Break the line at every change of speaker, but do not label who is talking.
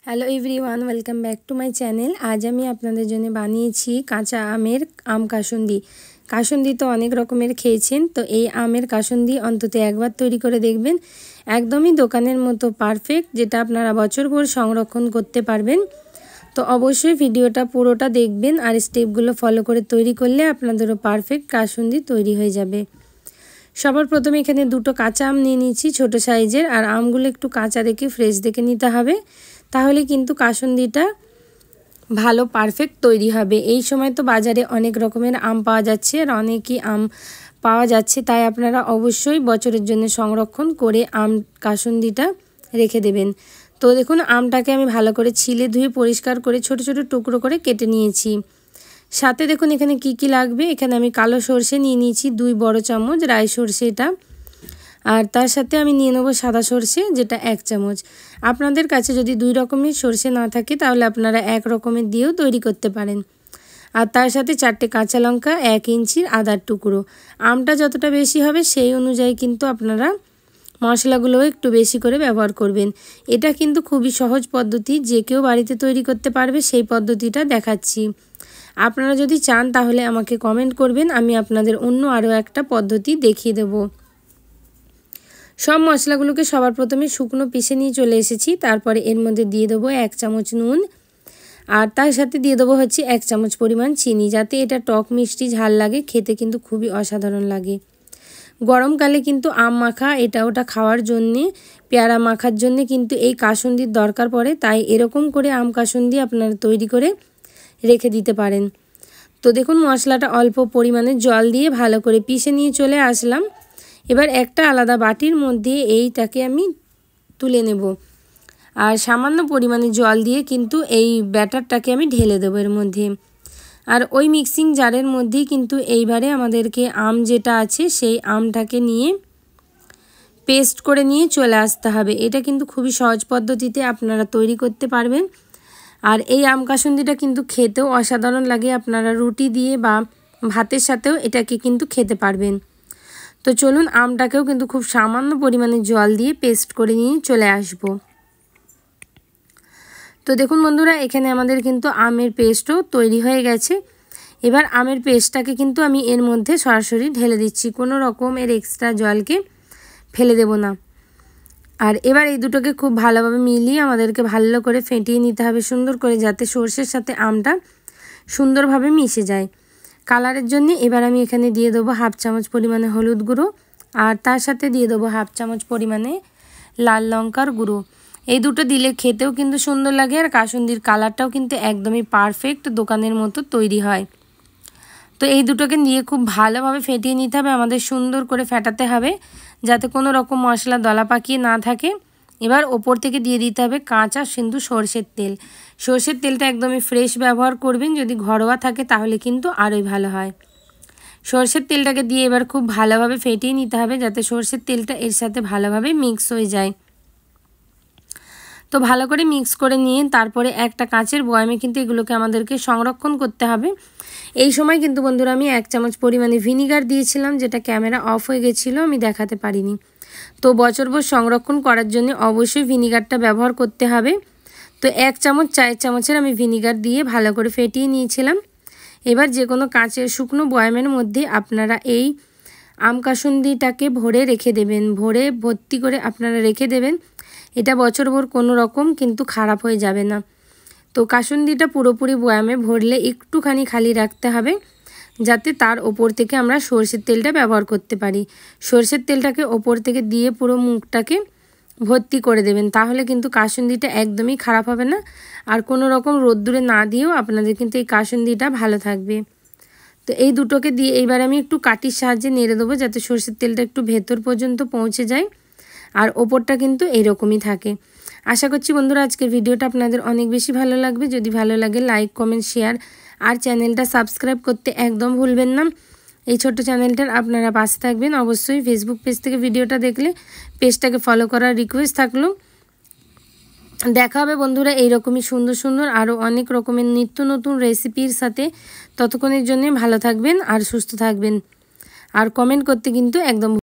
Hello everyone, welcome back to my channel. আজ আমি আপনাদের জন্য বানিয়েছি কাঁচা আমের আম কাসুন্দি। কাসুন্দি তো অনেক রকমের খেয়েছেন, তো এই আমের কাসুন্দি অন্তত একবার তৈরি করে দেখবেন। একদমই দোকানের মতো পারফেক্ট, যেটা আপনারা বছরভর সংরক্ষণ করতে পারবেন। তো অবশ্যই ভিডিওটা পুরোটা দেখবেন আর স্টেপগুলো ফলো করে তৈরি করলে আপনাদেরও পারফেক্ট কাসুন্দি তৈরি হয়ে যাবে। সবার প্রথমে এখানে দুটো কাঁচা আম নিয়ে নিয়েছি ছোটো সাইজের, আর আমগুলো একটু কাঁচা দেখে ফ্রেশ দেখে নিতে হবে, তাহলে কিন্তু কাসুন্দিটা ভালো পারফেক্ট তৈরি হবে। এই সময় তো বাজারে অনেক রকমের আম পাওয়া যাচ্ছে আর অনেকই আম পাওয়া যাচ্ছে, তাই আপনারা অবশ্যই বছরের জন্য সংরক্ষণ করে আম কাসুন্দিটা রেখে দেবেন। তো দেখুন, আমটাকে আমি ভালো করে ছিলে ধুয়ে পরিষ্কার করে ছোট ছোট টুকরো করে কেটে নিয়েছি। সাথে দেখুন এখানে কি লাগবে। এখানে আমি কালো সরষে নিয়ে নিয়েছি 2 বড় চামচ, রাই সরষে এটা, আর তার সাথে আমি নিয়ে নেব সাদা সরষে, যেটা 1 চামচ। আপনাদের কাছে যদি 2 রকমের সরষে না থাকে তাহলে আপনারা 1 রকমের দিয়েও তৈরি করতে পারেন। আর তার সাথে 4টে কাঁচা লঙ্কা, 1 ইঞ্চির আদার টুকরো। আমটা যতটা বেশি হবে সেই অনুযায়ী কিন্তু আপনারা মশলাগুলোও একটু বেশি করে ব্যবহার করবেন। এটা কিন্তু খুবই সহজ পদ্ধতি, যে কেউ বাড়িতে তৈরি করতে পারবে, সেই পদ্ধতিটা দেখাচ্ছি। আপনারা যদি চান তাহলে আমাকে কমেন্ট করবেন, আমি আপনাদের অন্য আরও একটা পদ্ধতি দেখিয়ে দেব। সব মশলাগুলোকে সবার প্রথমে শুকনো পিষে নিয়ে চলে এসেছি। তারপরে এর মধ্যে দিয়ে দেবো 1 চামচ নুন, আর তার সাথে দিয়ে দেবো 1 চামচ পরিমাণ চিনি, যাতে এটা টক মিষ্টি ঝাল লাগে, খেতে কিন্তু খুবই অসাধারণ লাগে। গরমকালে কিন্তু আম মাখা এটা ওটা খাওয়ার জন্যে, পেয়ারা মাখার জন্যে কিন্তু এই কাসুন্দির দরকার পড়ে, তাই এরকম করে আম কাসুন্দি আপনারা তৈরি করে রেখে দিতে পারেন। তো দেখুন, মশলাটা অল্প পরিমাণে জল দিয়ে ভালো করে পিষে নিয়ে চলে আসলাম। এবার একটা আলাদা বাটির মধ্যে এইটাকে আমি তুলে নেব, আর সামান্য পরিমাণে জল দিয়ে কিন্তু এই ব্যাটারটাকে আমি ঢেলে দেবো এর মধ্যে। আর ওই মিক্সিং জারের মধ্যেই কিন্তু এইবারে আমাদেরকে আম যেটা আছে সেই আমটাকে নিয়ে পেস্ট করে নিয়ে চলে আসতে হবে। এটা কিন্তু খুবই সহজ পদ্ধতিতে আপনারা তৈরি করতে পারবেন। আর এই আম কাসুন্দিটা কিন্তু খেতেও অসাধারণ লাগে, আপনারা রুটি দিয়ে বা ভাতের সাথেও এটাকে কিন্তু খেতে পারবেন। তো চলুন, আমটাকেও কিন্তু খুব সামান্য পরিমাণে জল দিয়ে পেস্ট করে নিয়ে চলে আসব। তো দেখুন বন্ধুরা, এখানে আমাদের কিন্তু আমের পেস্টও তৈরি হয়ে গেছে। এবার আমের পেস্টটাকে কিন্তু আমি এর মধ্যে সরাসরি ঢেলে দিচ্ছি, কোনো রকমের এক্সট্রা জলকে ফেলে দেব না। আর এবার এই দুটোকে খুব ভালোভাবে মিলিয়ে আমাদেরকে ভালো করে ফেটিয়ে নিতে হবে সুন্দর করে, যাতে সর্ষের সাথে আমটা সুন্দরভাবে মিশে যায়। কালারের জন্য এবার আমি এখানে দিয়ে দেবো 1/2 চামচ পরিমাণে হলুদ গুঁড়ো, আর তার সাথে দিয়ে দেবো 1/2 চামচ পরিমাণে লাল লঙ্কার গুঁড়ো। এই দুটো দিলে খেতেও কিন্তু সুন্দর লাগে, আর কাসুন্দির কালারটাও কিন্তু একদমই পারফেক্ট দোকানের মতো তৈরি হয়। তো এই দুটোকে নিয়ে খুব ভালোভাবে ফেটিয়ে নিতে হবে, আমাদের সুন্দর করে ফেটাতে হবে, যাতে কোনো রকম মশলা দলা পাকিয়ে না থাকে। এবার ওপর থেকে দিয়ে দিতে হবে কাঁচা সিন্ধু সরষের তেল। সরষের তেলটা একদমই ফ্রেশ ব্যবহার করবেন, যদি ঘরোয়া থাকে তাহলে কিন্তু আরোই ভালো হয়। সরষের তেলটাকে দিয়ে এবার খুব ভালোভাবে ফেটিয়ে নিতে হবে, যাতে সরষের তেলটা এর সাথে ভালোভাবে মিক্স হয়ে যায়। তো ভালো করে মিক্স করে নিয়ে তারপরে একটা কাঁচের বয়ামে কিন্তু এগুলোকে আমাদেরকে সংরক্ষণ করতে হবে। এই সময় কিন্তু বন্ধুরা আমি 1 চামচ পরিমাণে ভিনিগার দিয়েছিলাম, যেটা ক্যামেরা অফ হয়ে গেছিলো, আমি দেখাতে পারিনি। তো বছরভর সংরক্ষণ করার জন্য অবশ্যই ভিনিগারটা ব্যবহার করতে হবে। তো 1 চামচ চায়ের চামচের আমি ভিনিগার দিয়ে ভালো করে ফেটিয়ে নিয়েছিলাম। এবার যে কোনো কাঁচের শুকনো বয়ামের মধ্যে আপনারা এই আম কাসুন্দিটাকে ভরে রেখে দেবেন, ভরে ভর্তি করে আপনারা রেখে দেবেন। এটা বছরভর কোনো রকম কিন্তু খারাপ হয়ে যাবে না। তো কাসুন্দিটা পুরোপুরি বয়ামে ভরলে একটুখানি খালি রাখতে হবে, যাতে তার ওপর থেকে আমরা সরষের তেলটা ব্যবহার করতে পারি। সরষের তেলটাকে ওপর থেকে দিয়ে পুরো মুখটাকে ভর্তি করে দেবেন, তাহলে কিন্তু কাসুন্দিটা একদমই খারাপ হবে না। আর কোনো রকম রোদ্দুরে না দিয়েও আপনাদের কিন্তু এই কাসুন্দিটা ভালো থাকবে। তো এই দুটোকে দিয়ে এইবার আমি একটু কাঠির সাহায্যে নেড়ে দেবো, যাতে সরষের তেলটা একটু ভেতর পর্যন্ত পৌঁছে যায়, আর ওপরটা কিন্তু এইরকমই থাকে। আশা করছি বন্ধুরা আজকের ভিডিওটা আপনাদের অনেক বেশি ভালো লাগবে। যদি ভালো লাগে লাইক, কমেন্ট, শেয়ার আর চ্যানেলটা সাবস্ক্রাইব করতে একদম ভুলবেন না। এই ছোট্ট চ্যানেলটার আপনারা পাশে থাকবেন। অবশ্যই ফেসবুক পেজ থেকে ভিডিওটা দেখলে পেজটাকে ফলো করার রিকোয়েস্ট থাকলো। দেখা হবে বন্ধুরা এইরকমই সুন্দর সুন্দর আরও অনেক রকমের নিত্য নতুন রেসিপির সাথে। ততক্ষণের জন্য ভালো থাকবেন আর সুস্থ থাকবেন, আর কমেন্ট করতে কিন্তু একদম